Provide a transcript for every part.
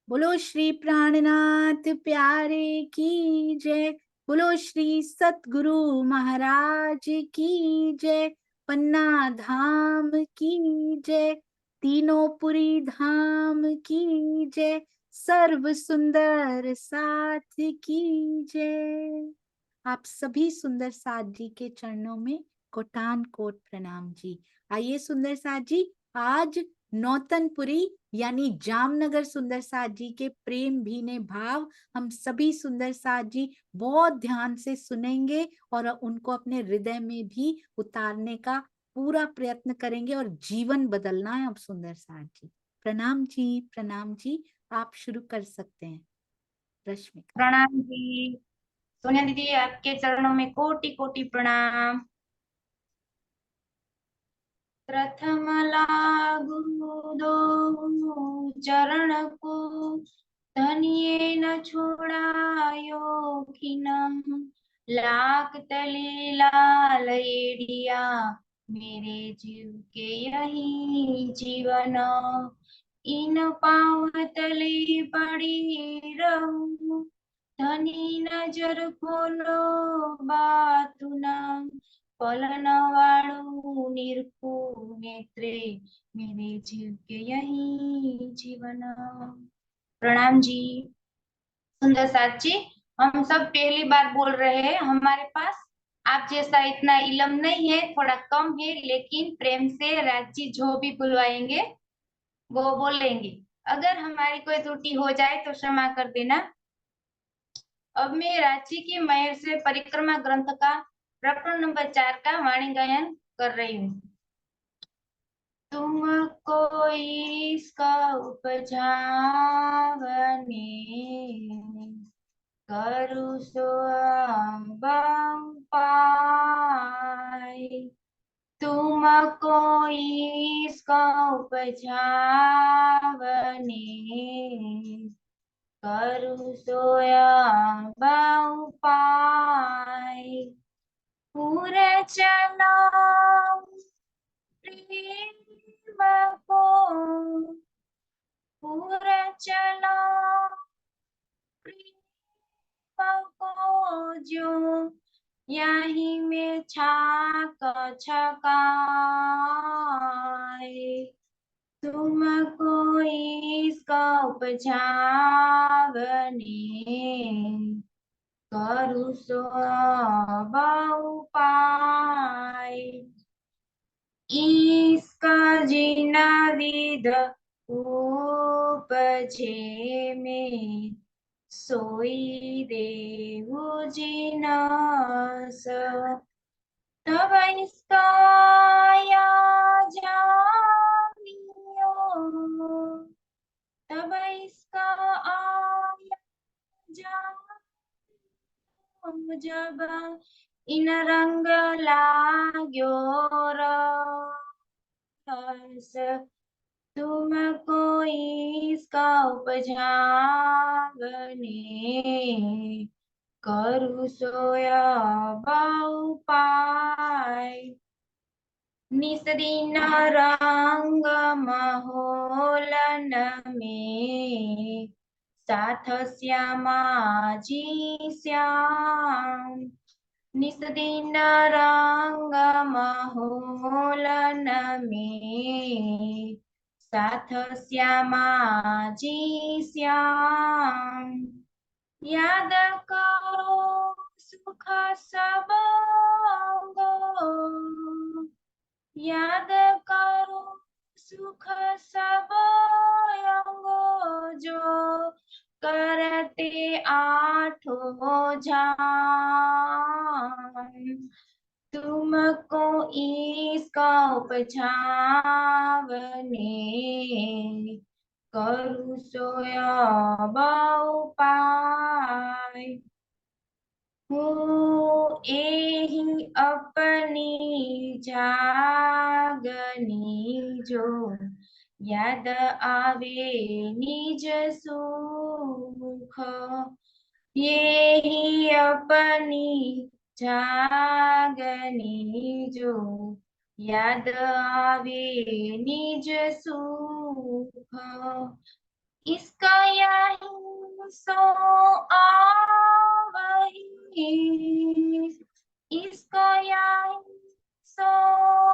बोलो श्री प्राणनाथ प्यारे की जय। बोलो श्री सतगुरु महाराज की जय। पन्ना धाम की जय। तीनों पुरी धाम की जय। सर्व सुंदर साथ की जय। आप सभी सुंदर साथ जी के चरणों में कोटान कोट प्रणाम जी। आइए सुंदर साथ जी, आज नौतनपुरी यानी जामनगर सुंदर साथ जी के प्रेम भीने भाव हम सभी सुंदर साथ जी बहुत ध्यान से सुनेंगे और उनको अपने हृदय में भी उतारने का पूरा प्रयत्न करेंगे और जीवन बदलना है। अब सुंदर साथ जी प्रणाम जी, प्रणाम जी। आप शुरू कर सकते हैं रश्मिका। प्रणाम जी। सोनिया दीदी, आपके चरणों में कोटि कोटि प्रणाम। प्रथम लागू दो चरण को, धनिये न छोड़ायो खिन। लाख तले लाल एड़िया, मेरे जीव के यही जीवन। इन पाँव तले पड़ी रहूं, धनी नजर खोलो बातु ना। पलन वाळू निरखू नेत्रे, मेरे जीव के यही जीवन। प्रणाम जी। सुंदर साथ जी, हम सब पहली बार बोल रहे हैं। हमारे पास आप जैसा इतना इलम नहीं है, थोड़ा कम है, लेकिन प्रेम से राजी जो भी बुलवाएंगे वो बोलेंगे। अगर हमारी कोई त्रुटि हो जाए तो क्षमा कर देना। अब मैं रांची की महर से परिक्रमा ग्रंथ का प्रकरण नंबर 4 का वाणी गायन कर रही हूँ। तुमको इसका उपजावने, करु सो पाए। तुमको इसका उपजावने, करु सोया बहु पाए। पूरे चलो प्रेम को, पूरे चलो प्रेम को, जो यही में छाक छकाए। तुमको इसका उपजावने, करु सो बहु पाए। इसका जिना विध उपजे में, सोई देहु जिनस। तब इसका या जानियो, तब इसका आया जानियो, जब इन रंग लाग्यो रस। तुमको इसका उपजावने, करु सोया बहु पाए। निस दिन रंग महोलन में, साथ श्यामा जी श्याम। निस दिन रंग महोलन में, साथ श्यामा जी श्याम। याद करो सुख सबंगो, याद करो सुख सबंगो, जो करते आठों झाम। तुमको इसका उपजावने, करु सोया बहु पाए। हो एहि अपनी जागनी, जो याद आवे निज सुख। यही अपनी जागनी, जो याद आवे निज सुख। इसका यही सो आवही, इसका यही सो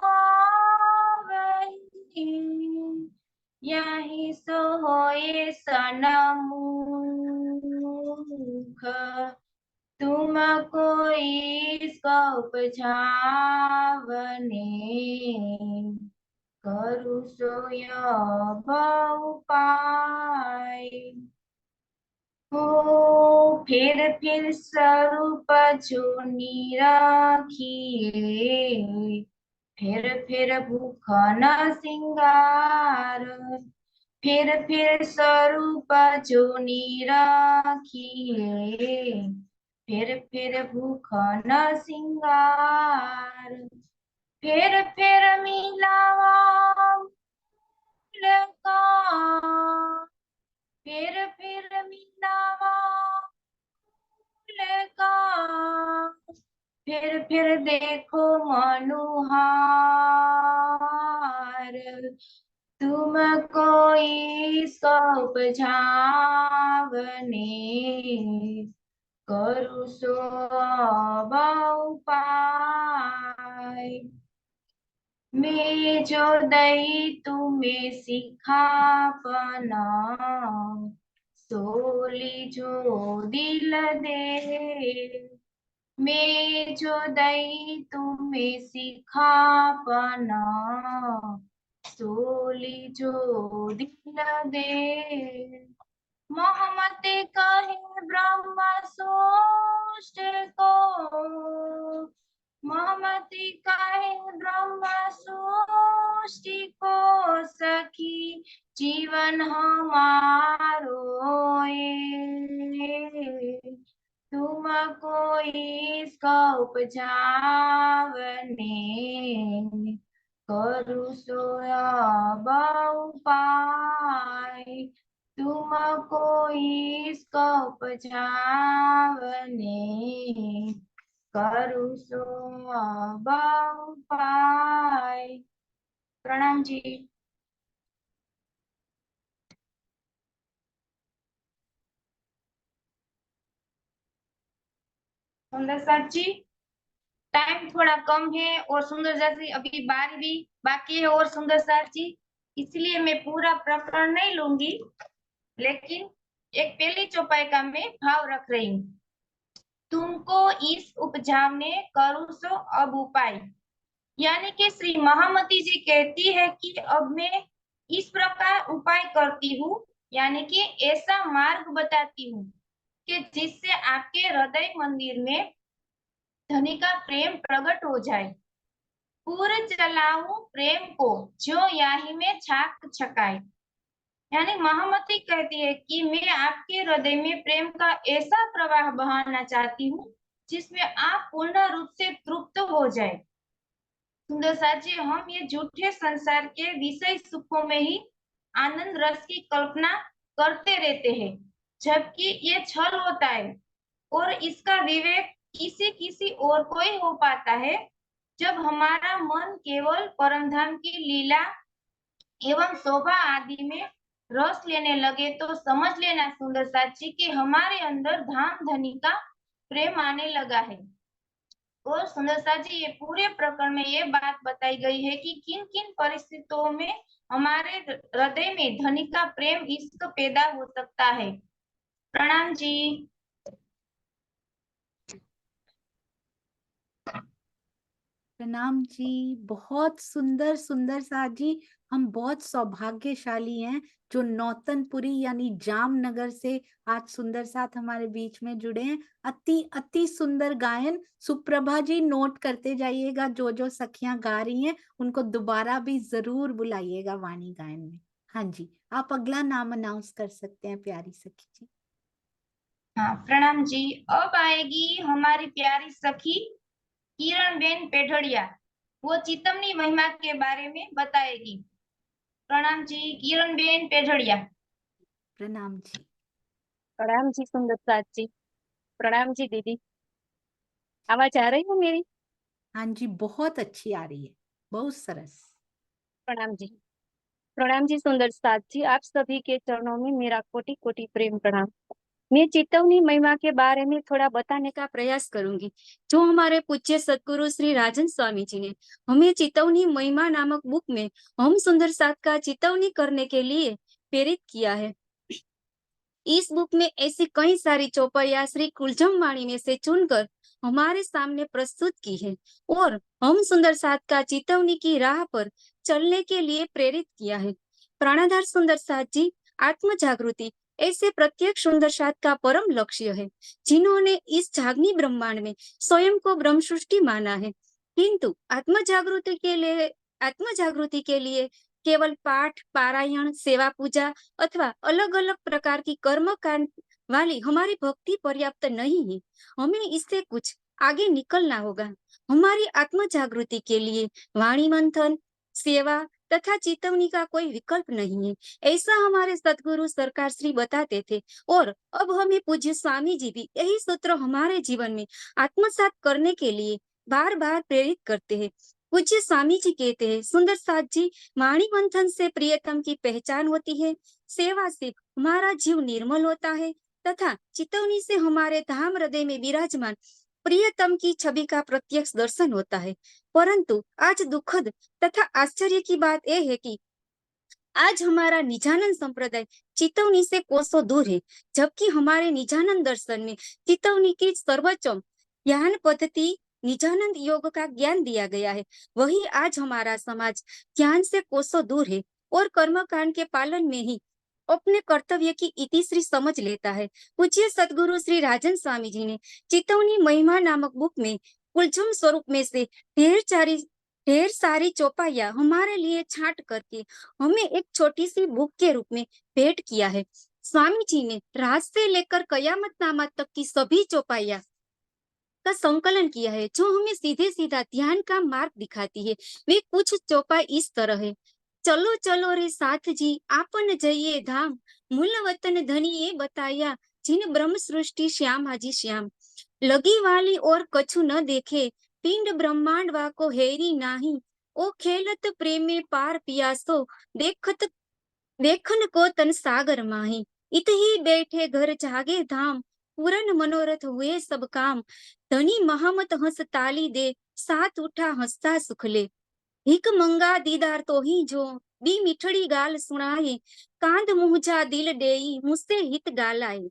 आवही, यही सो होए सनमुख, तुमको इसका उपझावने, करू सोय उपाय। हो फिर स्वरूप जो निराखिए, फिर भूख न सिंगार, फिर स्वरूप जो निराखिए, फिर भूख न सिंगार, फिर मिलावा का, फिर मिलावा का, फिर देखो मनुहार, तुमको इसका उपझावने, करू सो उपाय। मैं जो दई तुम्हें सिखापना, सोली जो दिल दे, मैं जो दई तुम्हें सिखापना, सोली जो दिल दे। मोहम्मद कहे ब्रह्म सृष्टि को, मोहम्मद कहे ब्रह्म सृष्टि को, सखी जीवन हमारो ये, तुमको इसका उपझावने, करू सोया उपाय। तुमको इसका उपझावने, करू सो उपाय। प्रणाम जी। सुंदर साथ जी, टाइम थोड़ा कम है और सुंदर साथ जी अभी बारी भी बाकी है और सुंदर साथ जी, इसलिए मैं पूरा प्रकरण नहीं लूंगी, लेकिन एक पहली चौपाई का मैं भाव रख रही हूँ। तुमको इस उपझावने करूँ सो अब उपाय, यानी कि श्री महामती जी कहती है कि अब मैं इस प्रकार उपाय करती हूँ, यानी कि ऐसा मार्ग बताती हूँ कि जिससे आपके हृदय मंदिर में धनी का प्रेम प्रकट हो जाए। पूर चलाऊं प्रेम को जो याही में छाक छकाए, यानी महामती कहती है कि मैं आपके हृदय में प्रेम का ऐसा प्रवाह बहाना चाहती हूँ जिसमें आप पूर्ण रूप से तृप्त हो जाए। सुंदर साथ जी, हम ये झूठे संसार के विषय सुखों में ही आनंद रस की कल्पना करते रहते हैं, जबकि ये छल होता है और इसका विवेक किसी किसी और को ही हो पाता है जब हमारा मन केवल परमधाम की लीला एवं शोभा आदि में रस लेने लगे, तो समझ लेना सुंदर साथी कि हमारे अंदर धाम धनी का प्रेम आने लगा है। और सुंदर साथी, ये पूरे प्रकरण में ये बात बताई गई है कि किन किन परिस्थितियों में हमारे हृदय में धनी का प्रेम इश्क पैदा हो सकता है। प्रणाम जी। प्रणाम जी। बहुत सुंदर सुंदर साथ जी, हम बहुत सौभाग्यशाली हैं जो नौतनपुरी यानी जामनगर से आज सुंदर साथ हमारे बीच में जुड़े हैं। अति अति सुंदर गायन। सुप्रभा जी नोट करते जाइएगा, जो जो सखियां गा रही हैं उनको दोबारा भी जरूर बुलाइएगा वाणी गायन में। हाँ जी, आप अगला नाम अनाउंस कर सकते हैं प्यारी सखी जी। हाँ प्रणाम जी। अब आएगी हमारी प्यारी सखी किरण बेन पेढ़ड़िया, वो चितमनी महिमा के बारे में बताएगी। प्रणाम जी किरण बेन पेढ़ड़िया। प्रणाम जी। प्रणाम जी सुंदर साथ जी। प्रणाम जी दीदी। आवाज आ रही है मेरी? हाँ जी, बहुत अच्छी आ रही है, बहुत सरस। प्रणाम जी। प्रणाम जी सुंदर साथ जी, आप सभी के चरणों में मेरा कोटि कोटि प्रेम प्रणाम। मैं चितौनी महिमा के बारे में थोड़ा बताने का प्रयास करूंगी। जो हमारे पूज्य सदगुरु श्री राजन स्वामी जी ने हमें चितौनी महिमा नामक बुक में हम सुंदर साथ का चितौनी करने के लिए प्रेरित किया है। इस बुक में ऐसी कई सारी चौपाइयां श्री कुलजम वाणी में से चुनकर हमारे सामने प्रस्तुत की है और हम सुंदर साथ का चेतवनी की राह पर चलने के लिए प्रेरित किया है। प्राणाधार सुंदर साथ जी आत्म जागृति ऐसे प्रत्येक सुंदर साथ का परम लक्ष्य है, जिन्होंने इस जागनी ब्रह्मांड में स्वयं को ब्रह्म सृष्टि माना है, किंतु आत्म जागृति के लिए केवल पाठ पारायण सेवा पूजा अथवा अलग अलग प्रकार की कर्म कांड वाली हमारी भक्ति पर्याप्त नहीं है। हमें इससे कुछ आगे निकलना होगा। हमारी आत्म जागृति के लिए वाणी मंथन सेवा तथा चेतवनी का कोई विकल्प नहीं है, ऐसा हमारे सदगुरु सरकार श्री बताते थे। और अब हमें पूज्य स्वामी जी भी यही सूत्र हमारे जीवन में आत्मसात करने के लिए बार बार प्रेरित करते हैं। पूज्य स्वामी जी कहते हैं, सुंदर साथ जी, वाणी मंथन से प्रियतम की पहचान होती है, सेवा से हमारा जीव निर्मल होता है तथा चितौनी से हमारे धाम हृदय में विराजमान प्रियतम की छवि का प्रत्यक्ष दर्शन होता है। परंतु आज दुखद तथा आश्चर्य की बात यह है कि आज हमारा निजानंद संप्रदाय चितौनी से कोसों दूर है, जबकि हमारे निजानंद दर्शन में चितौनी की सर्वोच्च ज्ञान पद्धति निजानंद योग का ज्ञान दिया गया है। वही आज हमारा समाज ज्ञान से कोसों दूर है और कर्मकांड के पालन में ही अपने कर्तव्य की इतिश्री समझ लेता है। पूज्य सदगुरु श्री राजन स्वामी जी ने चितौनी महिमा नामक बुक में कुलझुम स्वरूप में से ढेर सारी चौपाइयां हमारे लिए छांट करके हमें एक छोटी सी बुक के रूप में भेंट किया है। स्वामी जी ने राज से लेकर कयामत नामा तक की सभी चौपाइयां का संकलन किया है, जो हमें सीधे सीधा ध्यान का मार्ग दिखाती है। वे कुछ चौपाई इस तरह है। चलो चलो रे साथ जी आपन जइए धाम, मूल वतन धनी ये बताया, जिन ब्रह्म सृष्टि श्याम हाजी श्याम। लगी वाली और कछु न देखे, पिंड ब्रह्मांड वा को हेरी नाही। ओ खेलत प्रेमे पार पियासो, देखत देखन को तन सागर माही। इत ही बैठे घर जागे धाम, पूरन मनोरथ हुए सब काम। धनी महामत हंस ताली दे, साथ उठा हंसता सुखले। हिक मंगा दीदार तो ही जो, बी मिठड़ी गाल सुनाए। कांद मुहजा दिल देई, मुझसे हित गालाए।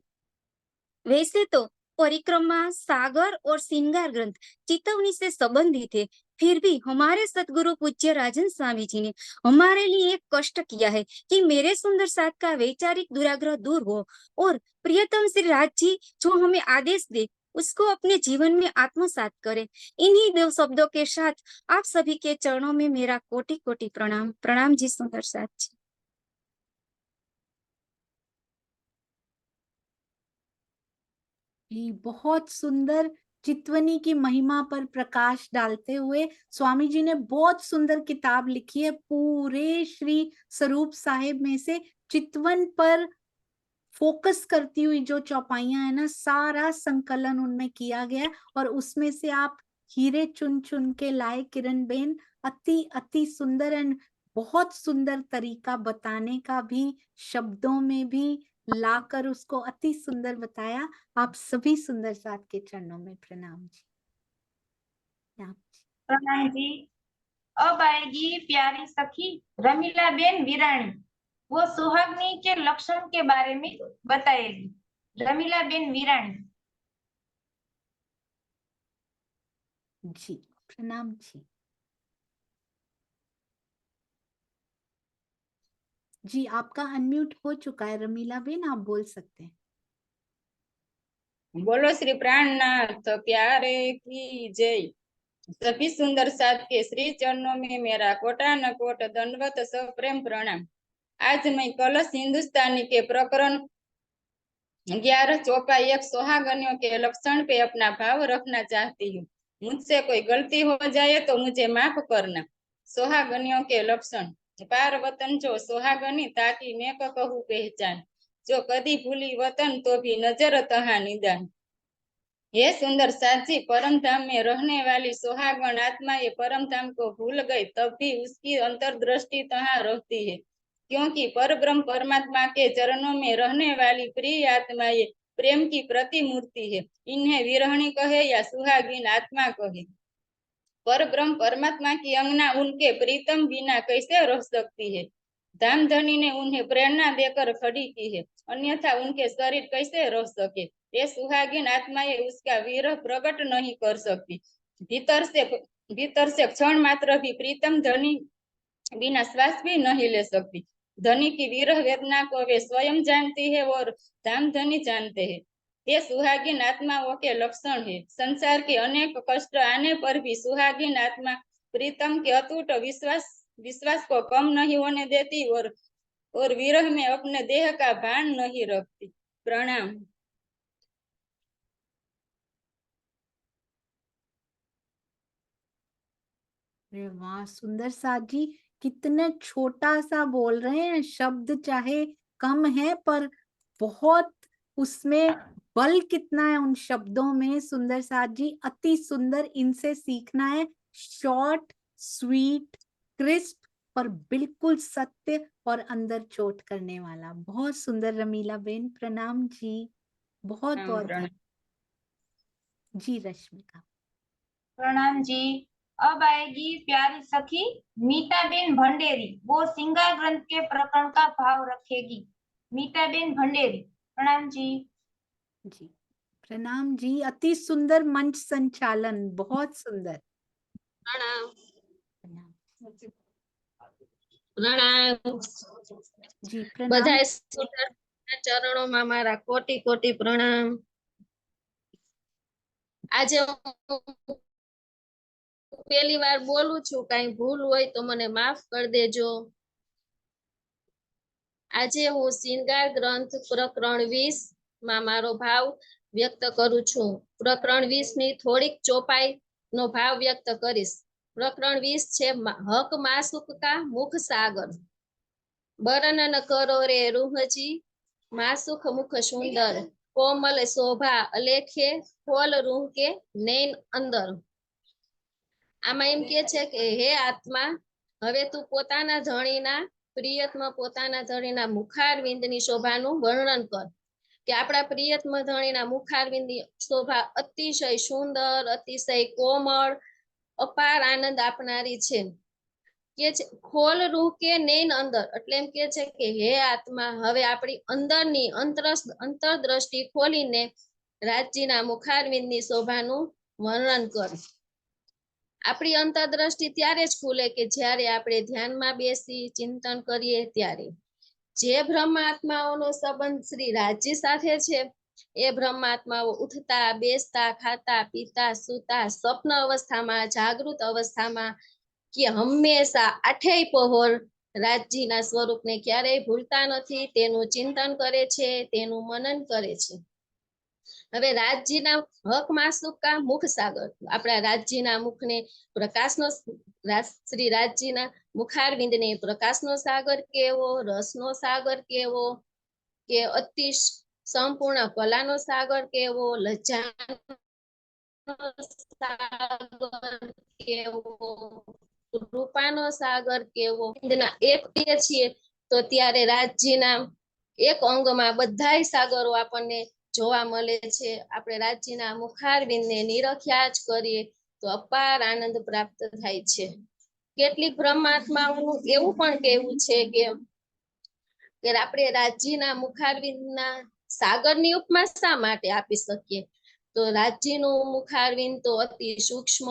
वैसे तो परिक्रमा सागर और श्रृंगार ग्रंथ चितौनी से संबंधित है, फिर भी हमारे सतगुरु पूज्य राजन स्वामी जी ने हमारे लिए एक कष्ट किया है कि मेरे सुंदर साथ का वैचारिक दुराग्रह दूर हो और प्रियतम श्री राज जी जो हमें आदेश दे उसको अपने जीवन में आत्मसात करे। इन्हीं दो शब्दों के साथ आप सभी के चरणों में मेरा कोटि कोटि प्रणाम। प्रणाम जी सुंदर साथ जी। जी बहुत सुंदर चितवनी की महिमा पर प्रकाश डालते हुए स्वामी जी ने बहुत सुंदर किताब लिखी है। पूरे श्री स्वरूप साहिब में से चितवन पर फोकस करती हुई जो चौपाइयां है ना, सारा संकलन उनमें किया गया है और उसमें से आप हीरे चुन चुन के लाए किरण बेन। अति अति सुंदर एंड बहुत सुंदर तरीका बताने का भी, शब्दों में भी लाकर उसको अति सुंदर बताया। आप सभी सुंदर साथ के चरणों में प्रणाम जी। प्रणाम जी। अब आएगी प्यारी सखी रमीला बेन विराणी, वो सुहागनी के लक्षण के बारे में बताएगी। रमीला बेन विराणी जी प्रणाम जी। जी आपका अनम्यूट हो चुका है रमीला बेन, आप बोल सकते हैं। बोलो श्री प्राणनाथ प्यारे की जय। सभी सुंदर साथ के श्री चरणों में मेरा कोटान कोट दंडवत सप्रेम प्रणाम। आज मैं कलश हिंदुस्तानी के प्रकरण 11 चौपाई एक सुहागनियों के लक्षण पे अपना भाव रखना चाहती हूँ। मुझसे कोई गलती हो जाए तो मुझे माफ करना। सुहागनियों के लक्षण। पार वतन जो सुहागनी ताकि मैं कहूँ पहचान, जो कदी भूली वतन तो भी नजर तहा निदान। ये सुंदर साथी, परम धाम में रहने वाली सुहागन आत्मा ये परम धाम को भूल गई तब भी उसकी अंतर्दृष्टि तहाँ रहती है। क्योंकि परब्रह्म परमात्मा के चरणों में रहने वाली प्रिय आत्माएं प्रेम की प्रतिमूर्ति है। इन्हें विरहणी कहे या सुहागिन आत्मा कहे। परब्रह्म परमात्मा की अंगना उनके प्रीतम बिना कैसे रह सकती है। धाम धनी ने उन्हें प्रेरणा देकर खड़ी की है, अन्यथा उनके शरीर कैसे रह सके। ये सुहागिन आत्माएं उसका विरह प्रकट नहीं कर सकती। भीतर से क्षण मात्र भी प्रीतम धनी बिना श्वास भी नहीं ले सकती। धनी की विरह वेदना को वे स्वयं जानती है और धाम धनी जानते हैं। ये सुहागिन आत्माओं के लक्षण है। संसार के अनेक कष्ट आने पर भी सुहागिन आत्मा प्रीतम के अटूट विश्वास को कम नहीं होने देती और विरह में अपने देह का भान नहीं रखती। प्रणाम। अरे वाह, सुंदर साथ जी, कितने छोटा सा बोल रहे हैं। शब्द चाहे कम है पर बहुत उसमें बल कितना है उन शब्दों में। सुंदर साथ जी अति सुंदर, इनसे सीखना है। शॉर्ट, स्वीट, क्रिस्प, पर बिल्कुल सत्य और अंदर चोट करने वाला। बहुत सुंदर रमीला बेन, प्रणाम जी। बहुत बहुत प्रणाम। जी रश्मिका। प्रणाम जी। अब आएगी प्यारी सखी मीताबेन भंडेरी। वो सिंगार ग्रंथ के प्रकरण का भाव रखेगी। मीताबेन भंडेरी, प्रणाम जी। जी प्रणाम जी। अति सुंदर मंच संचालन, बहुत सुंदर। प्रणाम। प्रणाम प्रणाम। जी। प्रणाम। बधाए सुंदर चरणों में मारा कोटि कोटि प्रणाम। आज पहली बार बोलू छू, कई भूल होय तो मने माफ कर देजो। આજે હું શ્રૃંગાર ગ્રંથ પ્રકરણ 20 માં મારો ભાવ વ્યક્ત કરું છું। પ્રકરણ 20 ની થોડીક ચોપાઈ નો ભાવ વ્યક્ત કરીશ। પ્રકરણ 20 છે હક માસુક કા મુખ સાગર। વર્ણન કરો રે રૂહજી માસુખ મુખ સુંદર। કોમલ શોભા અલેખે ખોલ રૂહ કે નૈન અંદર। આમાં એમ કે છે કે હે આત્મા, હવે તું પોતાના ધણીના પ્રિયતમ પોતાના ધણીના મુખારવિંદની શોભાનું વર્ણન કર। કે આપણા પ્રિયતમ ધણીના મુખારવિંદની શોભા અતિશય સુંદર, અતિશય કોમળ, અપાર આનંદ આપનારી છે। કે છે ખોલ રૂહ કે નૈન અંદર, એટલે એમ કે છે કે હે આત્મા, હવે આપણી અંદરની અંતરદ્રષ્ટિ ખોલીને રાજજીના મુખારવિંદની શોભાનું વર્ણન કર। આપણી અંતરદ્રષ્ટિ ત્યારે જ ખુલે કે જ્યારે આપણે ધ્યાનમાં બેસી ચિંતન કરીએ ત્યારે। જે બ્રહ્માત્માઓનો સંબંધ શ્રી રાજજી સાથે છે એ બ્રહ્માત્માઓ ઉઠતા, બેસતા, ખાતા, પીતા, સૂતા, સ્વપ્ન અવસ્થામાં, જાગૃત અવસ્થામાં કે હંમેશા આઠેય પહોર રાજજીના સ્વરૂપને ક્યારેય ભૂલતા નથી, તેનું ચિંતન કરે છે, તેનું મનન કરે છે। હવે રાજજીના હક માસુકા મુખ સાગર, આપણા રાજજીના મુખને પ્રકાશનો શ્રી રાજજીના મુખારવિંદને પ્રકાશનો સાગર કેવો, રસનો સાગર કેવો, કે અતિ સંપૂર્ણ કલાનો સાગર કેવો, લજ્જાનો સાગર કેવો, રૂપાનો સાગર કેવો। એક છીએ તો ત્યારે રાજજીના એક અંગમાં બધાય સાગરો આપણને જોવા મળે છે। આપણે રાજજીના મુખારવિંદને નિરખ્યા જ કરીએ તો અપાર આનંદ પ્રાપ્ત થાય છે। કેટલીક બ્રહ્માત્માઓનું એવું પણ કહેવું છે કે આપણે રાજજીના મુખારવિંદના સાગરની ઉપમા શા માટે આપી શકીએ। તો રાજજીનું મુખારવિંદ તો અતિ સૂક્ષ્મ,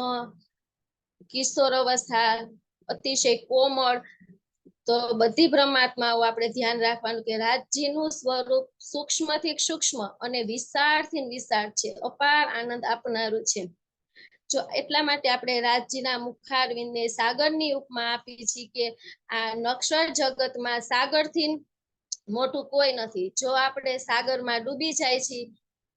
કિશોર અવસ્થા, અતિશય કોમળ। તો બધી બ્રહ્માત્માઓ આપણે ધ્યાન રાખવાનું કે રાજજીનું સ્વરૂપ સૂક્ષ્મથી સૂક્ષ્મ અને વિશાળથી વિશાળ છે, અપાર આનંદ આપનારું છે। જો એટલા માટે આપણે રાજજીના મુખારવિંદને સાગરની ઉપમા આપી છે કે આ નક્ષર જગતમાં સાગરથી મોટું કોઈ નથી। જો આપણે સાગરમાં ડૂબી જાય છે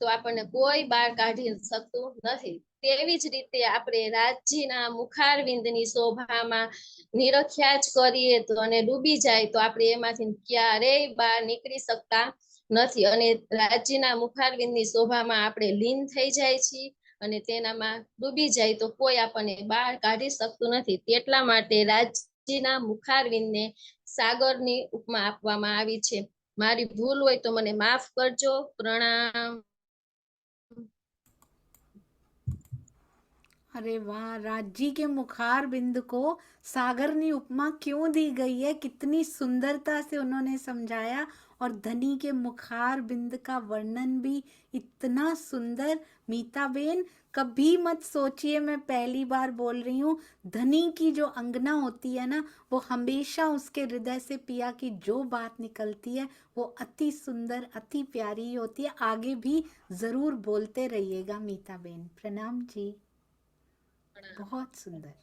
તો આપણને કોઈ બહાર કાઢી શકતું નથી। તેવી જ રીતે આપણે રાજજીના મુખારવિંદની શોભામાં નિરખ્યા જ કરીએ તો અને ડૂબી જાય તો આપણે એમાંથી ક્યારેય બહાર નીકળી શકતા નથી અને રાજજીના મુખારવિંદની શોભામાં આપણે લીન થઈ જાય છીએ અને તેનામાં ડૂબી જાય તો કોઈ આપણને બહાર કાઢી શકતું નથી। તેટલા માટે રાજજીના મુખારવિંદને સાગરની ઉપમા આપવામાં આવી છે. મારી ભૂલ હોય તો મને માફ કરજો. પ્રણામ. अरे वाह, राज जी के मुखार बिंद को सागरनी उपमा क्यों दी गई है, कितनी सुंदरता से उन्होंने समझाया। और धनी के मुखार बिंद का वर्णन भी इतना सुंदर। मीता बेन, कभी मत सोचिए, मैं पहली बार बोल रही हूँ, धनी की जो अंगना होती है ना, वो हमेशा उसके हृदय से पिया की जो बात निकलती है वो अति सुंदर, अति प्यारी होती है। आगे भी जरूर बोलते रहिएगा मीता बेन। प्रणाम जी, बहुत सुंदर,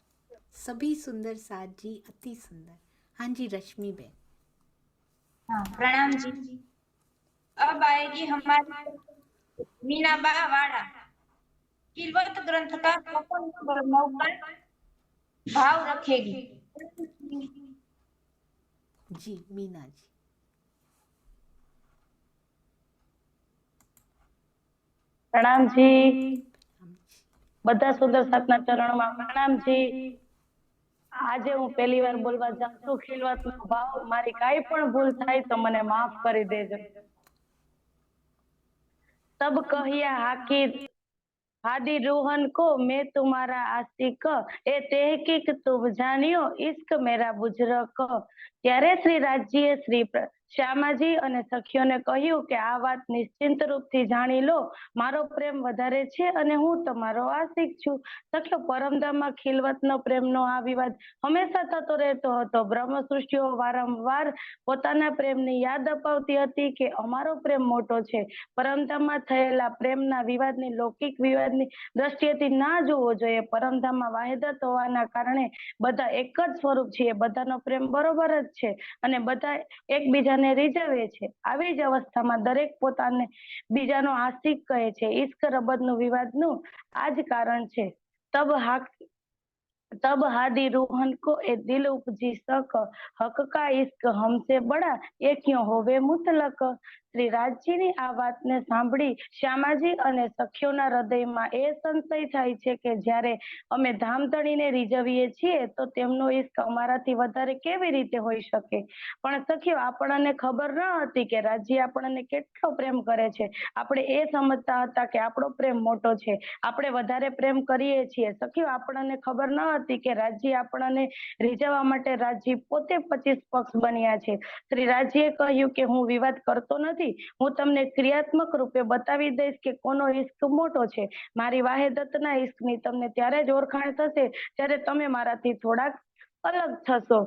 सभी सुंदर साथ जी, अति सुंदर। हाँ जी, रश्मि बेन। हाँ, प्रणाम जी। अब आएगी हमारी मीनाबा वाड़ा, किलवत ग्रंथ का प्रकरण नंबर 9 का भाव रखेगी। जी मीना जी। प्रणाम जी। प्रणाम जी। બધા સુંદર સાતના ચરણમાં પ્રણામ जी। આજે હું પહેલી વાર બોલવા જાઉં છું ખીલવતનો ભાવ, મારી કાંઈ પણ ભૂલ થાય તો મને માફ કરી દેજો। तब कहिया हाकिर हादी रोहन को, मैं तुम्हारा आशिक, ए तहकीक तुम जानियो, इश्क मेरा बुजरक। ત્યારે શ્રી રાજજીએ શ્રી શ્યામાજી અને સખીઓને કહ્યું કે આ વાત નિશ્ચિંત રૂપથી જાણી લો, મારો પ્રેમ વધારે છે અને હું તમારો આશિક છું। સખીઓ, પરમધામમાં ખીલવતનો પ્રેમનો આ વિવાદ હંમેશા થતો રહેતો હતો। બ્રહ્મ સૃષ્ટિઓ વારંવાર પોતાના પ્રેમની યાદ અપાવતી હતી કે અમારો પ્રેમ મોટો છે। પરમધામમાં થયેલા પ્રેમના વિવાદની લૌકિક વિવાદની દ્રષ્ટિએથી ના જોવો જોઈએ। પરમધામમાં વાહિદત હોવાના કારણે બધા એક જ સ્વરૂપ છીએ, બધાનો પ્રેમ બરોબર જ છે અને બધા એકબીજાને રીઝવે છે। આવી જ અવસ્થામાં દરેક પોતાને બીજાનો આશિક કહે છે। ઈશ્ક રબતનું વિવાદનું આ જ કારણ છે। तब हादी रूहन को ए दिल उपजी सक, हक का इश्क हमसे बड़ा ये क्यों होवे मुतलक। શ્રી રાજજીની આ વાતને સાંભળી શ્યામાજી અને સખીઓના હૃદયમાં એ સંશય થાય છે કે જ્યારે અમે ધામધણીને રીઝવીએ છીએ તો તેમનો ઇશ્ક અમારાથી વધારે કેવી રીતે હોઈ શકે। પણ સખીઓ, આપણને ખબર ન હતી કે રાજજી આપણને કેટલો પ્રેમ કરે છે। આપણે એ સમજતા હતા કે આપણો પ્રેમ મોટો છે, આપણે વધારે પ્રેમ કરીએ છીએ। સખીઓ, આપણને ખબર ન હતી કે રાજજી આપણને રીઝવવા માટે રાજજી પોતે 25 પક્ષ બન્યા છે। શ્રી રાજજીએ કહ્યું કે હું વિવાદ કરતો નથી, હું તમને ક્રિયાત્મક રૂપે બતાવી દઈશ કે કોનો ઇશ્ક મોટો છે। મારી વાહેદતના ઇશ્કની તમને ત્યારે જ ઓળખાણ થશે જ્યારે તમે મારાથી થોડાક અલગ થશો।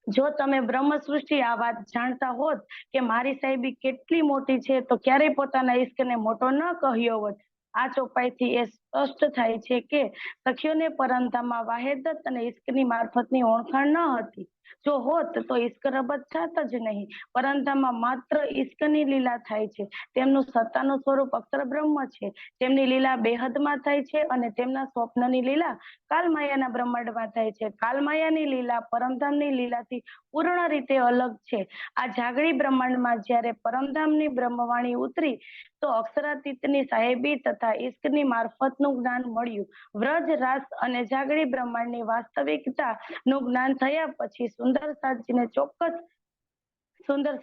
જો તમે બ્રહ્મ સૃષ્ટિ આ વાત જાણતા હોત કે મારી સાહેબી કેટલી મોટી છે તો ક્યારેય પોતાના ઇશ્કને મોટો ન કહ્યો હોત। આ ચોપાઈથી એ સ્પષ્ટ થાય છે કે સખીઓને પરમધામમાં વાહેદત અને ઇશ્કની મારફતની ઓળખાણ ન હતી। જો હોત તો ઇશ્ક રબત જાત જ નહીં। પરમધામમાં માત્ર ઇશ્કની લીલા થાય છે। તેમનું સત્તાનું સ્વરૂપ અક્ષર બ્રહ્મ છે। તેમની લીલા બેહદમાં થાય છે અને તેમના સ્વપ્નની લીલા કાલમાયાના બ્રહ્માંડમાં થાય છે। કાલમાયાની લીલા પરમધામની લીલાથી પૂર્ણ રીતે અલગ છે। આ જાગડી બ્રહ્માંડમાં જ્યારે પરમધામની બ્રહ્મવાણી ઉતરી તો અક્ષરાતીતની સાહેબી તથા ઇશ્કની મારફતનું જ્ઞાન મળ્યું। વ્રજ રાસ અને જાગડી બ્રહ્માંડની વાસ્તવિકતા નું જ્ઞાન થયા પછી સુંદર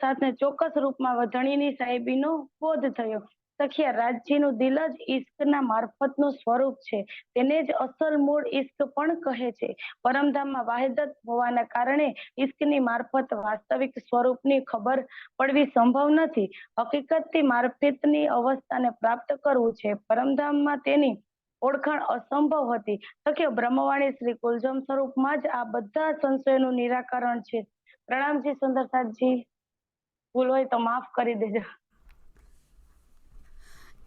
સાથને ચોક્કસ રૂપમાં ધણીની સાહેબીનો બોધ થયો। સખિયા, રાજજીનું દિલ જ ઇશ્કના મારફતનું સ્વરૂપ છે, તેને જ અસલ મૂળ ઇશ્ક પણ કહે છે। પરમધામમાં વાહિદત હોવાના કારણે ઇશ્કની મારફત વાસ્તવિક સ્વરૂપની ખબર પડવી સંભવ નથી। હકીકતથી મારફતની અવસ્થાને પ્રાપ્ત કરવું છે। પરમધામમાં તેની ઓળખાણ અસંભવ હતી। સખીઓ, બ્રહ્મવાણી શ્રી કુલજમ સ્વરૂપમાં જ આ બધા સંશયોનું નિરાકરણ છે। પ્રણામજી સુંદરસાદજી, ભૂલ હોય તો માફ કરી દેજો।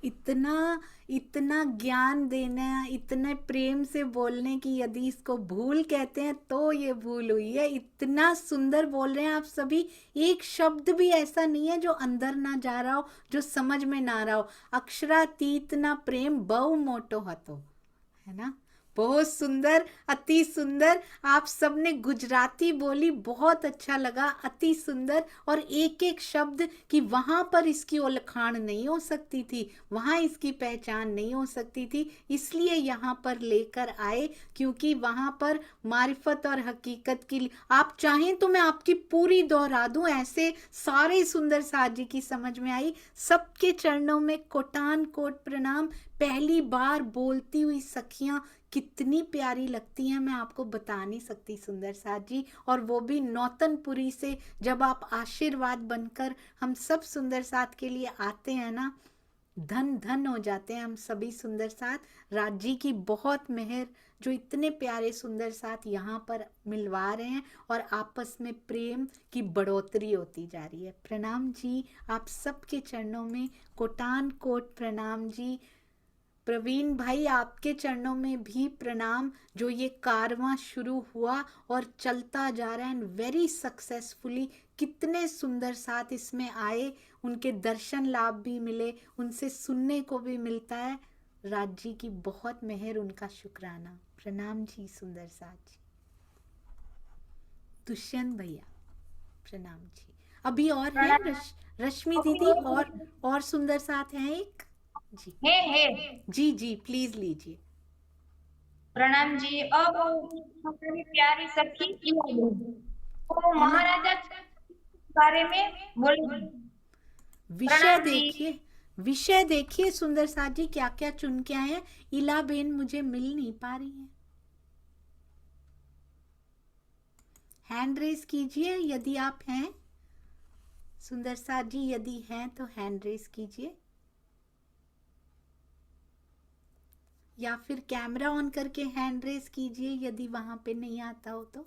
इतना इतना ज्ञान देना, इतने प्रेम से बोलने की यदि इसको भूल कहते हैं तो ये भूल हुई है। इतना सुंदर बोल रहे हैं आप सभी, एक शब्द भी ऐसा नहीं है जो अंदर ना जा रहा हो, जो समझ में ना रहा हो। अक्षरातीत ना प्रेम बहु मोटो हतो, है ना। बहुत सुंदर, अति सुंदर। आप सबने गुजराती बोली, बहुत अच्छा लगा, अति सुंदर। और एक एक शब्द कि वहां पर इसकी उल्खाण नहीं हो सकती थी, वहां इसकी पहचान नहीं हो सकती थी, इसलिए यहाँ पर लेकर आए, क्योंकि वहां पर मारिफत और हकीकत की। आप चाहें तो मैं आपकी पूरी दोहरा दूं, ऐसे सारे सुंदर साथ जी की समझ में आई। सबके चरणों में कोटान कोट प्रणाम। पहली बार बोलती हुई सखियां कितनी प्यारी लगती हैं, मैं आपको बता नहीं सकती सुंदर साथ जी। और वो भी नौतनपुरी से जब आप आशीर्वाद बनकर हम सब सुंदर साथ के लिए आते हैं ना, धन धन हो जाते हैं हम सभी सुंदर साथ। राज जी की बहुत मेहर, जो इतने प्यारे सुंदर साथ यहाँ पर मिलवा रहे हैं और आपस में प्रेम की बढ़ोतरी होती जा रही है। प्रणाम जी, आप सबके चरणों में कोटान कोट प्रणाम जी। प्रवीण भाई, आपके चरणों में भी प्रणाम। जो ये कारवां शुरू हुआ और चलता जा रहा है वेरी सक्सेसफुली, कितने सुंदर साथ इसमें आए, उनके दर्शन लाभ भी मिले, उनसे सुनने को भी मिलता है। राज जी की बहुत मेहर, उनका शुक्राना। प्रणाम जी सुंदर साथ जी। दुष्यंत भैया प्रणाम जी। अभी और है रश्मि दीदी, और सुंदर साथ हैं एक जी। है जी जी प्लीज लीजिए। प्रणाम जी। अब हमारी प्यारी सखी वो महाराजा के बारे में बोलेंगी। विषय प्रणाम जी। देखिए, विषय देखिए सुंदर साथ जी क्या क्या चुन के आए हैं। इला बेन मुझे मिल नहीं पा रही है, हैंड रेस कीजिए यदि आप हैं। सुंदर साथ जी यदि हैं तो हैंड रेस कीजिए, या फिर कैमरा ऑन करके हैंड रेस कीजिए यदि वहां पे नहीं आता हो तो।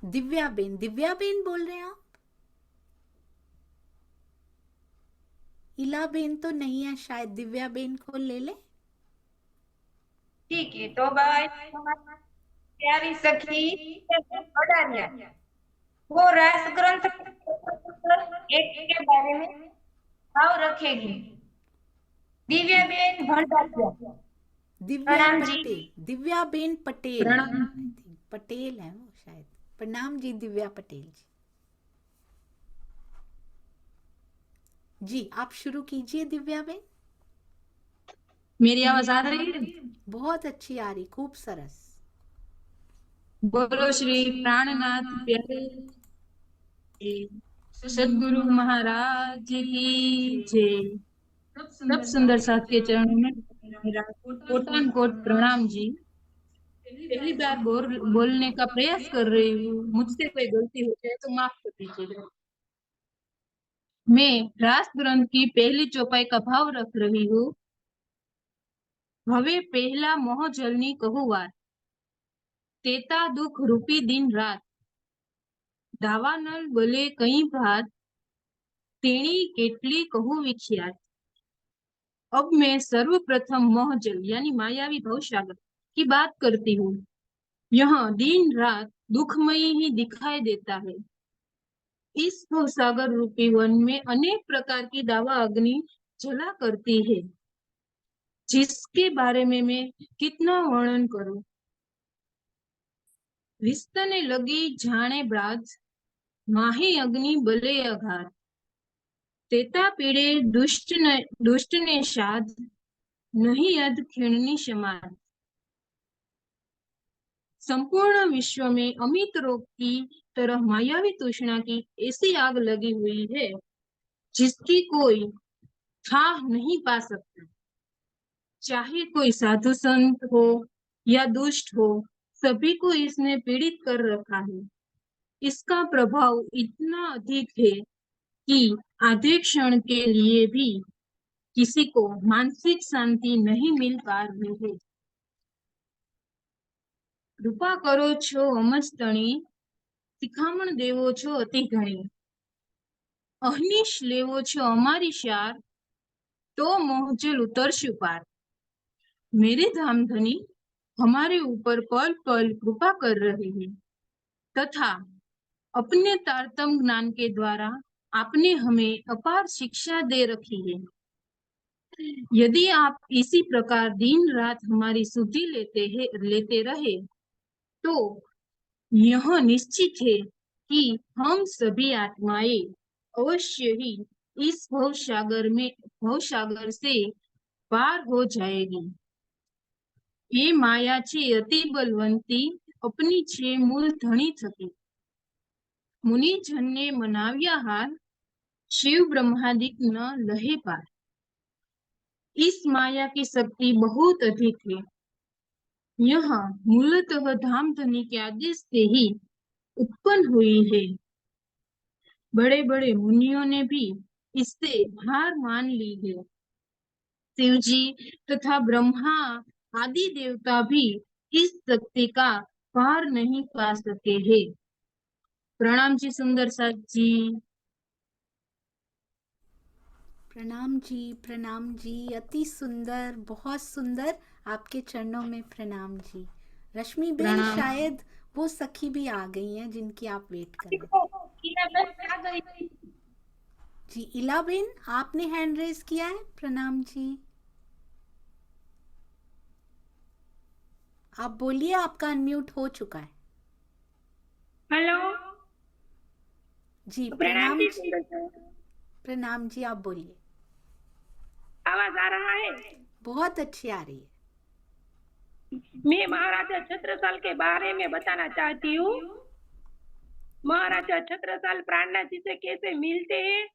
दिव्या बेन, दिव्या बेन बोल रहे हैं आप? इला बेन तो नहीं है शायद, दिव्या बेन को ले ले। ठीक है, तो भाई प्यारी सखी अडारिया वो रास ग्रंथ एक के बारे में भाव रखेगी। दिव्या बेन भंडारिया। दिव्या प्रणाम जी। पटेल, दिव्या बेन पटेल, प्रणाम। I think पटेल है वो शायद। प्रणाम जी दिव्या पटेल जी। जी आप शुरू कीजिए दिव्या बेन। मेरी आवाज आ रही है? बहुत अच्छी आ रही, खूब सरस। बोलो श्री प्राणनाथ प्यारे सदगुरु महाराज की जय। सब सुंदर साथ के चरणों में मेरा कोटान कोट प्रणाम जी। पहली बार बोलने का प्रयास कर रही हूँ, मुझसे कोई गलती हो जाए तो माफ कर दीजिएगा। मैं रास ग्रंथ की पहली चौपाई का भाव रख रही हूँ। હવે પહેલા મોહ જલની કहुવાર તેતા દુઃખ રૂપી દિન રાત દાવાનલ બોલે કઈ ભાત તેણી કેટલી કહું વિખ્યાત। अब मैं सर्वप्रथम मोहजल यानी मायावी भवसागर की बात करती हूँ। यह दिन रात दुखमयी ही दिखाई देता है। इस भवसागर रूपी वन में अनेक प्रकार की दावा अग्नि जला करती है, जिसके बारे में मैं कितना वर्णन करूं। विस्तने लगी जाने ब्राज माही अग्नि बले अघात तेता पीड़े दुष्ट ने शाद नहीं अध खिणनी समाज। संपूर्ण विश्व में अमित रोग की तरह मायावी तृष्णा की ऐसी आग लगी हुई है, जिसकी कोई था नहीं पा सकता। चाहे कोई साधु संत हो या दुष्ट हो, सभी को इसने पीड़ित कर रखा है। इसका प्रभाव इतना अधिक है कि आधे क्षण के लिए भी किसी को मानसिक शांति नहीं मिल पा रही है। कृपा करो छो अमज तणी शिखामण देवो छो अति घणी अहनिश लेवो छो अमारी शार तो मोहजल उतरशु पार। मेरे धाम धनी हमारे ऊपर पल पल कृपा कर रहे हैं तथा अपने तारतम ज्ञान के द्वारा आपने हमें अपार शिक्षा दे रखी है। यदि आप इसी प्रकार दिन रात हमारी सुधि लेते रहे तो यह निश्चित है कि हम सभी आत्माएं अवश्य ही इस भवसागर से पार हो जाएगी। ये माया छे अति बलवंती, अपनी छे मूल धनी थकी। मुनिजन ने मनाव्या हार, शिव ब्रह्मादिक न लहे पार। इस माया की शक्ति बहुत अधिक है। यह मूलतः धाम धनी के आदेश से ही उत्पन्न हुई है। बड़े बड़े मुनियों ने भी इससे हार मान ली है। शिव जी तथा ब्रह्मा आदि देवता भी इस शक्ति का पार नहीं पा सके हैं। प्रणाम जी सुंदर साथ जी। प्रणाम जी, अति सुंदर, बहुत सुंदर। आपके चरणों में प्रणाम जी। रश्मि बेन, प्रणाम। शायद वो सखी भी आ गई हैं जिनकी आप वेट कर रहे थे। जी इला बेन, आपने हैंड रेज किया है। प्रणाम जी, आप बोलिए, आपका अनम्यूट हो चुका है। हेलो जी प्रणाम प्रणाम जी। प्रणाम जी, आप बोलिए। आवाज आ रहा है? बहुत अच्छी आ रही है। मैं महाराजा छत्रसाल के बारे में बताना चाहती हूँ। महाराजा छत्रसाल प्राणनाथ जी से कैसे मिलते हैं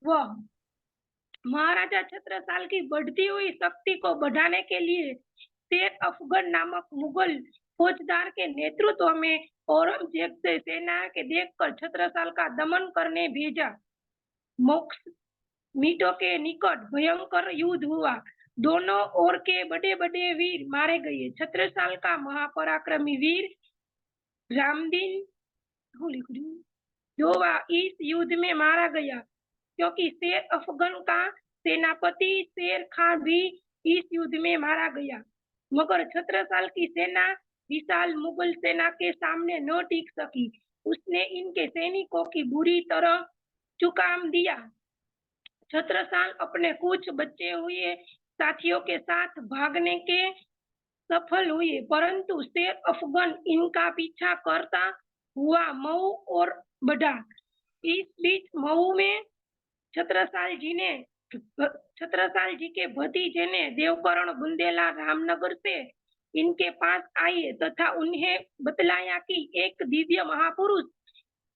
वह। महाराजा छत्रसाल की बढ़ती हुई शक्ति को बढ़ाने के लिए शेर अफगन नामक मुगल फौजदार के नेतृत्व में औरंगजेब से सेना के देखकर छत्रसाल का दमन करने भेजा। मोक्ष मीटो के निकट भयंकर युद्ध हुआ। दोनों ओर के बड़े बड़े वीर मारे गए। छत्रसाल का महापराक्रमी वीर रामदीन जोवा इस युद्ध में मारा गया, क्योंकि शेर अफगन का सेनापति शेर खान भी इस युद्ध में मारा गया। मगर छत्रसाल की सेना विशाल मुगल सेना के सामने न टिक सकी। उसने इनके सैनिकों की बुरी तरह चुकाम दिया। छत्रसाल अपने कुछ बचे हुए साथियों के साथ भागने के सफल हुए, परंतु शेर अफगन इनका पीछा करता हुआ मऊ और बढ़ा। इस बीच मऊ में छत्रसाल जी के भतीजे ने देवकरण बुंदेला रामनगर से इनके पास आए तथा उन्हें बतलाया कि एक दिव्य महापुरुष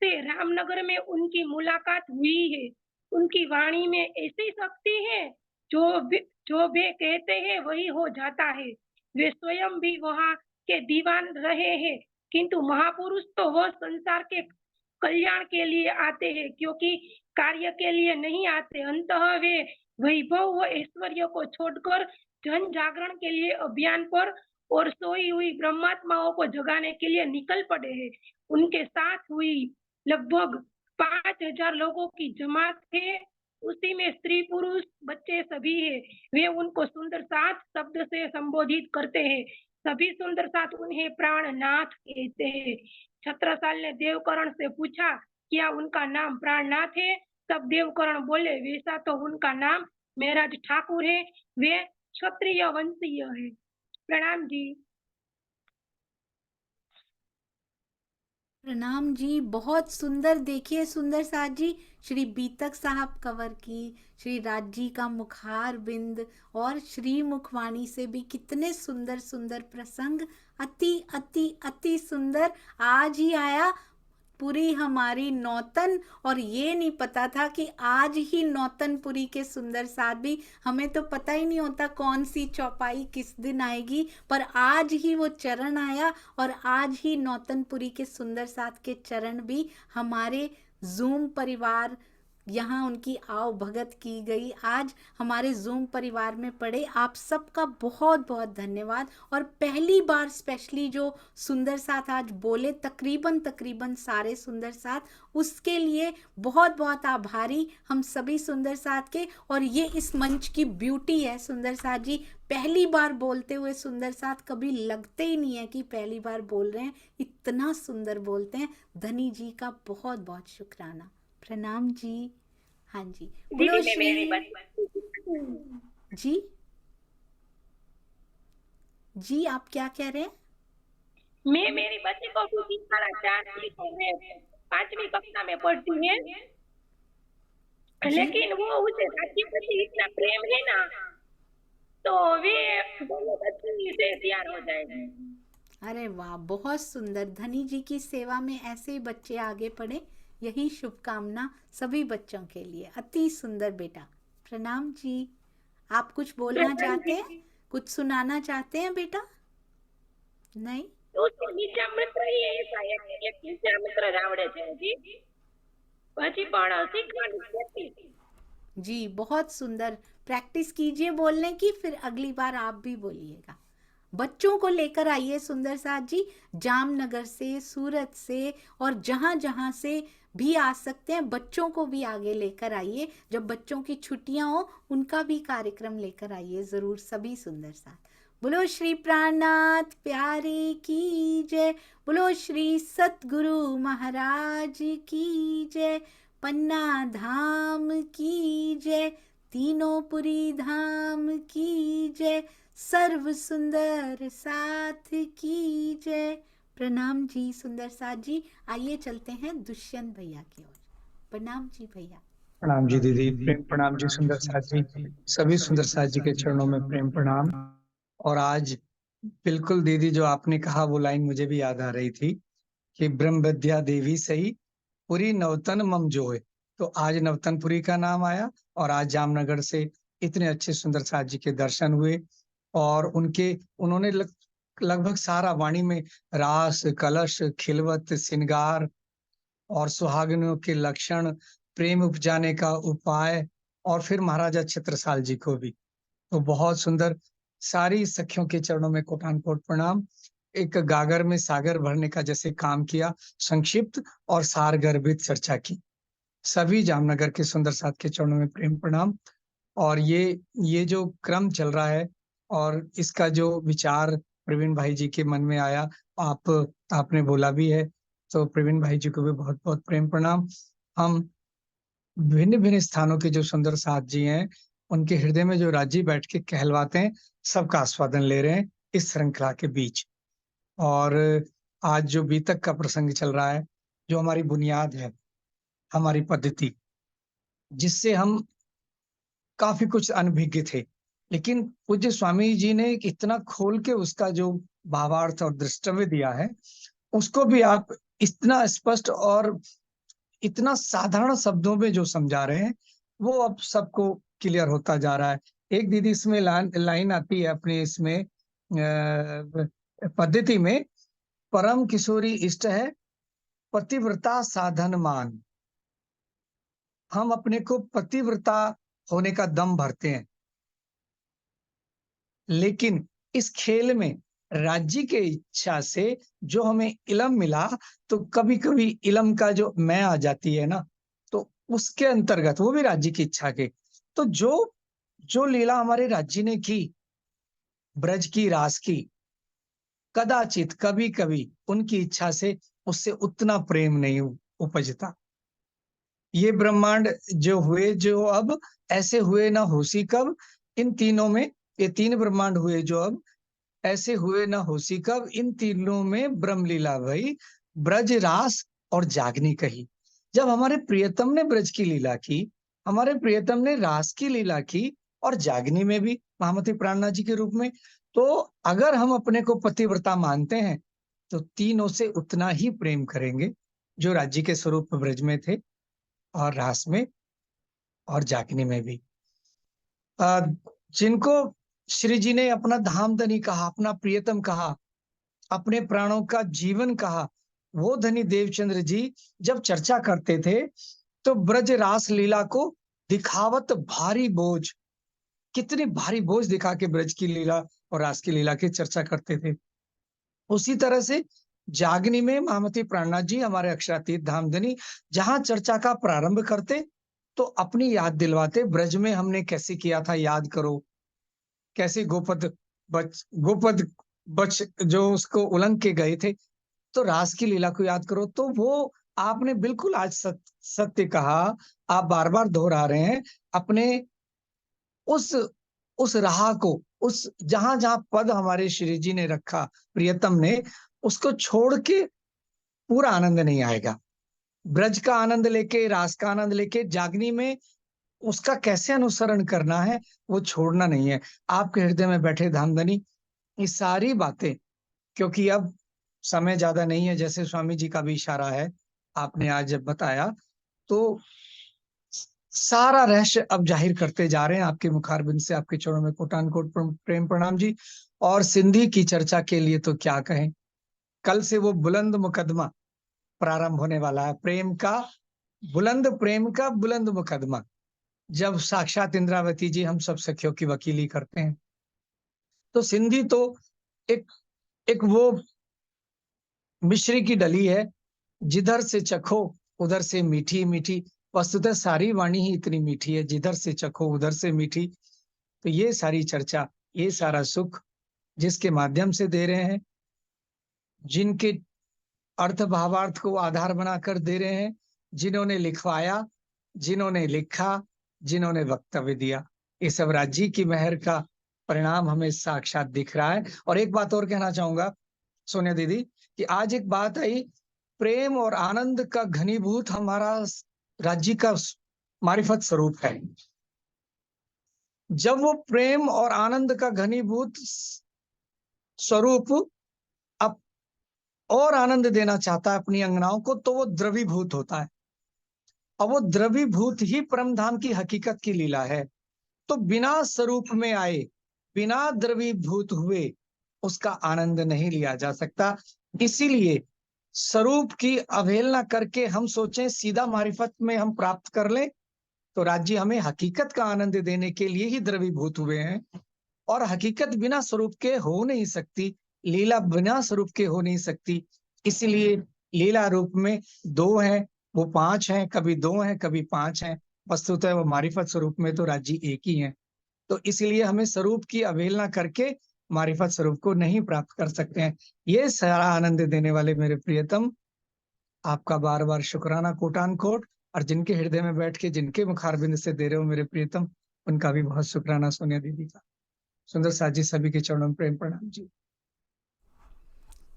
से रामनगर में उनकी मुलाकात हुई है। उनकी वाणी में ऐसी शक्ति है, जो वे कहते हैं वही हो जाता है। वे स्वयं भी वहाँ के दीवान रहे हैं, किंतु महापुरुष तो वह संसार के कल्याण के लिए आते हैं, क्योंकि कार्य के लिए नहीं आते। अंततः वे वैभव व ऐश्वर्य को छोड़कर जन जागरण के लिए अभियान पर और सोई हुई ब्रह्मात्माओं को जगाने के लिए निकल पड़े हैं। उनके साथ हुई लगभग 5000 लोगों की जमात है। उसी में स्त्री पुरुष बच्चे सभी है। वे उनको सुंदर साथ शब्द से संबोधित करते हैं। सभी सुंदर साथ उन्हें प्राणनाथ कहते हैं। छत्रसाल ने देवकरण से पूछा, क्या उनका नाम प्राणनाथ है? तब देवकरण बोले, वैसा तो उनका नाम मेराज ठाकुर है। वे क्षत्रिय वंशीय है। प्रणाम जी। प्रणाम जी, बहुत सुंदर। देखिए सुंदर साथ जी, श्री बीतक साहब कंवर की, श्री राज जी का मुखार बिंद और श्री मुखवाणी से भी कितने सुंदर सुंदर प्रसंग। अति अति अति सुंदर। आज ही आया पूरी हमारी नौतन, और ये नहीं पता था कि आज ही नौतनपुरी के सुंदर साथ भी, हमें तो पता ही नहीं होता कौन सी चौपाई किस दिन आएगी, पर आज ही वो चरण आया और आज ही नौतनपुरी के सुंदर साथ के चरण भी हमारे जूम परिवार, यहाँ उनकी आओ भगत की गई, आज हमारे जूम परिवार में पड़े। आप सबका बहुत बहुत धन्यवाद। और पहली बार स्पेशली जो सुंदर साथ आज बोले, तकरीबन सारे सुंदर साथ, उसके लिए बहुत बहुत आभारी हम सभी सुंदर साथ के। और ये इस मंच की ब्यूटी है सुंदर साथ जी, पहली बार बोलते हुए सुंदर साथ कभी लगते ही नहीं है कि पहली बार बोल रहे हैं, इतना सुंदर बोलते हैं। धनी जी का बहुत बहुत शुक्राना। प्रणाम जी। हाँ जी, बोलो श्री जी जी, आप क्या कह रहे हैं? मैं मेरी बच्ची को भी सिखाना चाहती हूँ। मैं 5वीं कक्षा में पढ़ती है, जी लेकिन वो उसे राज्य प्रति इतना प्रेम है ना, तो वे दोनों बच्ची से तैयार हो जाएगी। अरे वाह, बहुत सुंदर। धनी जी की सेवा में ऐसे ही बच्चे आगे बढ़े, यही शुभकामना सभी बच्चों के लिए। अति सुंदर बेटा, प्रणाम जी। आप कुछ बोलना प्रणाम चाहते जी। हैं, कुछ सुनाना चाहते हैं बेटा? नहीं? तो उसके બીજા મિત્ર એ ऐसा है कि एक બીજા મિત્ર રાવડે છે જી, પછી પણ શીખવાની છે। जी, बहुत सुंदर। प्रैक्टिस कीजिए बोलने की, फिर अगली बार आप भी बोलिएगा। बच्चों को लेकर आइए सुंदर साथ जी, जामनगर से, सूरत से, और जहाँ जहाँ से भी आ सकते हैं बच्चों को भी आगे लेकर आइए। जब बच्चों की छुट्टियां हो उनका भी कार्यक्रम लेकर आइए जरूर सभी सुंदर साथ। बोलो श्री प्राणनाथ प्यारे की जय, बोलो श्री सतगुरु महाराज की जय, पन्ना धाम की जय, तीनों पुरी धाम की जय, सर्व सुंदर साथ की जय। प्रणाम जी सुंदर साथ जी। आइए चलते हैं दुष्यंत भैया की ओर। प्रणाम जी भैया। प्रणाम जी दीदी, प्रेम प्रणाम जी सुंदर साथ जी, सभी सुंदर साथ जी के चरणों में प्रेम प्रणाम। और आज बिल्कुल दीदी जो आपने कहा वो लाइन मुझे भी याद आ रही थी कि ब्रह्म विद्या देवी सही पुरी नवतन मम जोए। तो आज नवतनपुरी का नाम आया और आज जामनगर से इतने अच्छे सुंदर साथ जी के दर्शन हुए और उन्होंने लगभग सारा वाणी में रास, कलश, खिलवत, श्रृंगार और सुहागिनों के लक्षण, प्रेम उपजाने का उपाय और फिर महाराजा छत्रसाल जी को भी। तो बहुत सुंदर, सारी सखियों के चरणों में कोटान-कोट प्रणाम। एक गागर में सागर भरने का जैसे काम किया, संक्षिप्त और सारगर्भित चर्चा की। सभी जामनगर के सुंदर साथ के चरणों में प्रेम प्रणाम। और ये जो क्रम चल रहा है और इसका जो विचार प्रवीण भाई जी के मन में आया, आपने बोला भी है, तो प्रवीण भाई जी को भी बहुत-बहुत प्रेम प्रणाम। हम भिन्न-भिन्न स्थानों के जो सुंदर साथ जी हैं, उनके हृदय में जो राजी बैठ के कहलवाते हैं, सबका आस्वादन ले रहे हैं इस श्रृंखला के बीच। और आज जो बीतक का प्रसंग चल रहा है, जो हमारी बुनियाद है, हमारी पद्धति, जिससे हम काफ़ी कुछ अनभिज्ञ थे। लेकिन पूज्य स्वामी जी ने इतना खोल के उसका जो भावार्थ और दृष्टव्य दिया है, उसको भी आप इतना स्पष्ट और इतना साधारण शब्दों में जो समझा रहे हैं, वो अब सबको क्लियर होता जा रहा है। एक दीदी इसमें लाइन आती है अपने इसमें पद्धति में, परम किशोरी इष्ट है, पतिव्रता साधन मान। हम अपने को पतिव्रता होने का दम भरते हैं, लेकिन इस खेल में राज्य के इच्छा से जो हमें इलम मिला, तो कभी-कभी इलम का जो मैं आ जाती है ना, तो उसके अंतर्गत वो भी राज्य की इच्छा के। तो जो लीला हमारे राज्य ने की, ब्रज की, रास की, कदाचित कभी-कभी उनकी इच्छा से उससे उतना प्रेम नहीं उपजता। ये ब्रह्मांड जो हुए, जो अब ऐसे हुए ना होसी कब, इन तीनों में ये 3 ब्रह्मांड हुए जो अब ऐसे हुए ना होसी कब, इन तीनों में ब्रह्म लीला भई, ब्रज रास और जागनी कही। जब हमारे प्रियतम ने ब्रज की लीला की, हमारे प्रियतम ने रास की लीला की और जागनी में भी महामती प्राणनाथ जी के रूप में, तो अगर हम अपने को पतिव्रता मानते हैं, तो तीनों से उतना ही प्रेम करेंगे जो राज्य के स्वरूप ब्रज में थे और रास में और जागनी में भी। जिनको श्री जी ने अपना धाम धनी कहा, अपना प्रियतम कहा, अपने प्राणों का जीवन कहा, वो धनी देवचंद्र जी जब चर्चा करते थे, तो ब्रज रास लीला को दिखावत भारी बोझ, कितनी भारी बोझ दिखा के ब्रज की लीला और रास की लीला की चर्चा करते थे। उसी तरह से जागनी में महामती प्राणनाथ जी हमारे अक्षरातीत धाम धनी जहां चर्चा का प्रारंभ करते, तो अपनी याद दिलवाते, ब्रज में हमने कैसे किया था याद करो, कैसे गोपद बच जो उसको उलंघ के गए थे, तो रास की लीला को याद करो। तो वो आपने बिल्कुल आज सत्य कहा, आप बार-बार दोहरा रहे हैं अपने उस उस राह को, उस जहां जहां पद हमारे श्री जी ने रखा प्रियतम ने, उसको छोड़ के पूरा आनंद नहीं आएगा। ब्रज का आनंद लेके, रास का आनंद लेके, जागनी में उसका कैसे अनुसरण करना है वो छोड़ना नहीं है। आपके हृदय में बैठे धामधनी, ये सारी बातें, क्योंकि अब समय ज्यादा नहीं है, जैसे स्वामी जी का भी इशारा है, आपने आज जब बताया, तो सारा रहस्य अब जाहिर करते जा रहे हैं आपके मुखारबिंद से। आपके चरणों में कोटान कोट प्रेम प्रणाम जी। और सिंधी की चर्चा के लिए तो क्या कहें, कल से वो बुलंद मुकदमा प्रारंभ होने वाला है, प्रेम का बुलंद मुकदमा, जब साक्षात इंद्रावती जी हम सब सखियों की वकीली करते हैं। तो सिंधी तो एक एक वो मिश्री की डली है, जिधर से चखो उधर से मीठी मीठी। वस्तुतः सारी वाणी ही इतनी मीठी है, जिधर से चखो उधर से मीठी। तो ये सारी चर्चा, ये सारा सुख जिसके माध्यम से दे रहे हैं, जिनके अर्थ भावार्थ को आधार बनाकर दे रहे हैं, जिन्होंने लिखवाया, जिन्होंने लिखा, जिन्होंने वक्तव्य दिया, ये सब राज्य की मेहर का परिणाम हमें साक्षात दिख रहा है। और एक बात और कहना चाहूंगा सोनिया दीदी, कि आज एक बात आई, प्रेम और आनंद का घनीभूत हमारा राज्य का मारिफत स्वरूप है। जब वो प्रेम और आनंद का घनीभूत स्वरूप अब और आनंद देना चाहता है अपनी अंगनाओं को, तो वो द्रवीभूत होता है। अब वो द्रवीभूत ही परम धाम की हकीकत की लीला है। तो बिना स्वरूप में आए, बिना द्रवीभूत हुए उसका आनंद नहीं लिया जा सकता। इसीलिए स्वरूप की अवहेलना करके हम सोचें सीधा मारिफत में हम प्राप्त कर लें, तो राज्य हमें हकीकत का आनंद देने के लिए ही द्रवीभूत हुए हैं। और हकीकत बिना स्वरूप के हो नहीं सकती, लीला बिना स्वरूप के हो नहीं सकती। इसलिए लीला रूप में दो हैं, वो पांच हैं, कभी दो हैं कभी पांच हैं, वस्तुतः वो मारिफत स्वरूप में तो राज्य एक ही है। तो इसलिए हमें स्वरूप की अवहेलना करके मारिफत स्वरूप को नहीं प्राप्त कर सकते हैं। ये सारा आनंद देने वाले मेरे प्रियतम, आपका बार बार शुक्राना कोटान कोट। और जिनके हृदय में बैठ के जिनके मुखारबिंद से दे रहे हो मेरे प्रियतम, उनका भी बहुत शुक्राना सोनिया दीदी का। सुंदर साजी सभी के चरणों में प्रेम प्रणाम जी।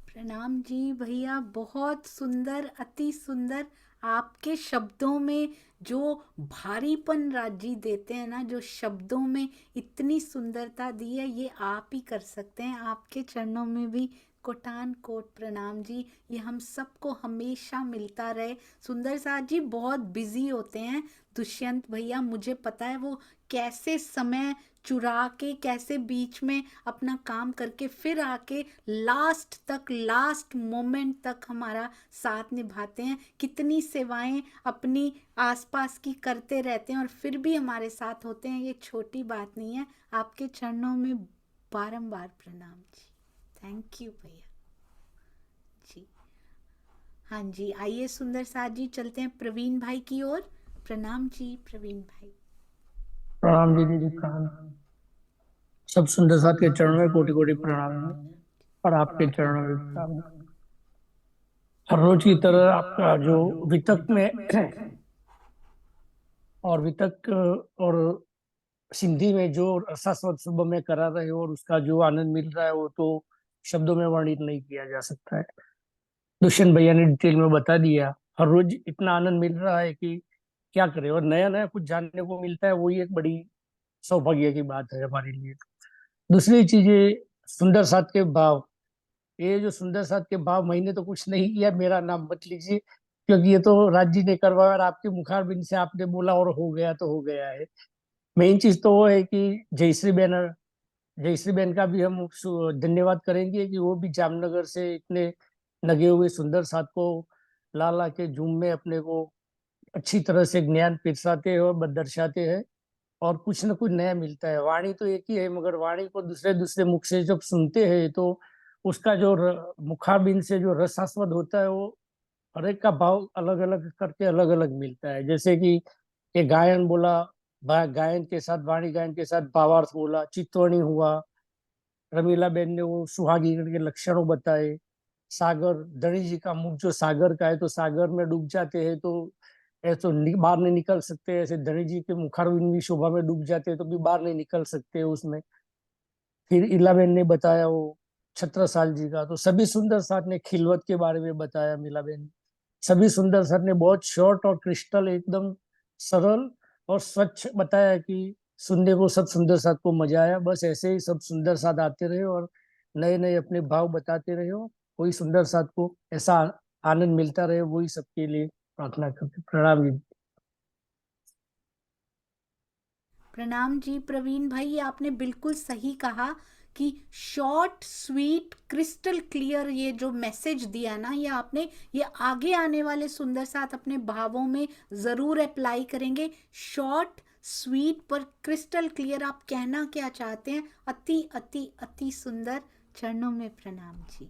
प्रणाम जी भैया, बहुत सुंदर, अति सुंदर। आपके शब्दों में जो भारीपन राजी देते हैं ना, जो शब्दों में इतनी सुंदरता दी है, ये आप ही कर सकते हैं। आपके चरणों में भी कोटान कोट प्रणाम जी। ये हम सबको हमेशा मिलता रहे। सुंदर साथ जी बहुत बिजी होते हैं, दुष्यंत भैया मुझे पता है, वो कैसे समय चुरा के, कैसे बीच में अपना काम करके फिर आके लास्ट तक, लास्ट मोमेंट तक हमारा साथ निभाते हैं। कितनी सेवाएं अपनी आसपास की करते रहते हैं और फिर भी हमारे साथ होते हैं, ये छोटी बात नहीं है। आपके चरणों में बारंबार प्रणाम जी। थैंक यू भैया जी। हाँ जी, आइए सुंदर साथ जी, चलते हैं प्रवीण भाई की ओर। प्रणाम जी प्रवीण भाई। प्रणाम दीदी जी, प्रणाम। सब सुंदर साथ के चरणों में कोटि कोटि प्रणाम है, और आपके चरणों में प्रणाम है। हर रोज की तरह आपका जो वितक में और वितक और सिंधी में जो रसास्वाद सुबह में करा रहे हो और उसका जो आनंद मिल रहा है, वो तो शब्दों में वर्णित नहीं किया जा सकता है। दुष्यंत भैया ने डिटेल में बता दिया। हर रोज इतना आनंद मिल रहा है कि क्या करें, और नया नया कुछ जानने को मिलता है, वही एक बड़ी सौभाग्य की बात है हमारे लिए। दूसरी चीज ये सुंदर साथ के भाव, ये जो सुंदर साथ के भाव, मैंने तो कुछ नहीं किया, मेरा नाम मत लीजिए, क्योंकि ये तो राज्य ने करवाया और आपके मुखारबिंद से आपने बोला और हो गया तो हो गया है। मेन चीज तो वो है कि जयश्री बहन का भी हम धन्यवाद करेंगे कि वो भी जामनगर से इतने लगे हुए सुंदर साथ को ला ला के जूम में अपने को अच्छी तरह से ज्ञान पिरसाते हैं और दर्शाते हैं, और कुछ न कुछ नया मिलता है। वाणी तो एक ही है, मगर वाणी को दूसरे दूसरे मुख से जब सुनते हैं तो उसका जो मुखारबिंद से जो रसास्वाद होता है, वो हर एक का भाव अलग अलग करके अलग अलग मिलता है। जैसे कि ये गायन बोला, गायन के साथ वाणी गायन के साथ भावार्थ बोला, चित्तवणी हुआ, रमीला बेन ने वो सुहागी के लक्षणों बताए, सागर धनी जी का मुख जो सागर का है, तो सागर में डूब जाते हैं तो ऐसे बाहर नहीं निकल सकते, ऐसे धनी जी के मुखारविंद भी शोभा में डूब जाते तो भी बाहर नहीं निकल सकते उसमें। फिर इलाबेन ने बताया वो छत्रसाल जी का, तो सभी सुंदर साथ ने खिलवत के बारे में बताया मीलाबेन ने। सभी सुंदर साथ ने बहुत शॉर्ट और क्रिस्टल एकदम सरल और स्वच्छ बताया कि सुनने को सब सुंदर साथ को मजा आया। बस ऐसे ही सब सुंदर साथ आते रहे और नए नए अपने भाव बताते रहे हो, कोई सुंदर साथ को ऐसा आनंद मिलता रहे, वही सबके लिए प्रार्थना करते। प्रणाम जी। प्रणाम जी प्रवीण भाई, ये आपने बिल्कुल सही कहा कि शॉर्ट स्वीट क्रिस्टल क्लियर ये जो मैसेज दिया ना, ये आपने, ये आगे आने वाले सुंदर साथ अपने भावों में जरूर अप्लाई करेंगे। शॉर्ट स्वीट पर क्रिस्टल क्लियर, आप कहना क्या चाहते हैं? अति अति अति सुंदर। चरणों में प्रणाम जी।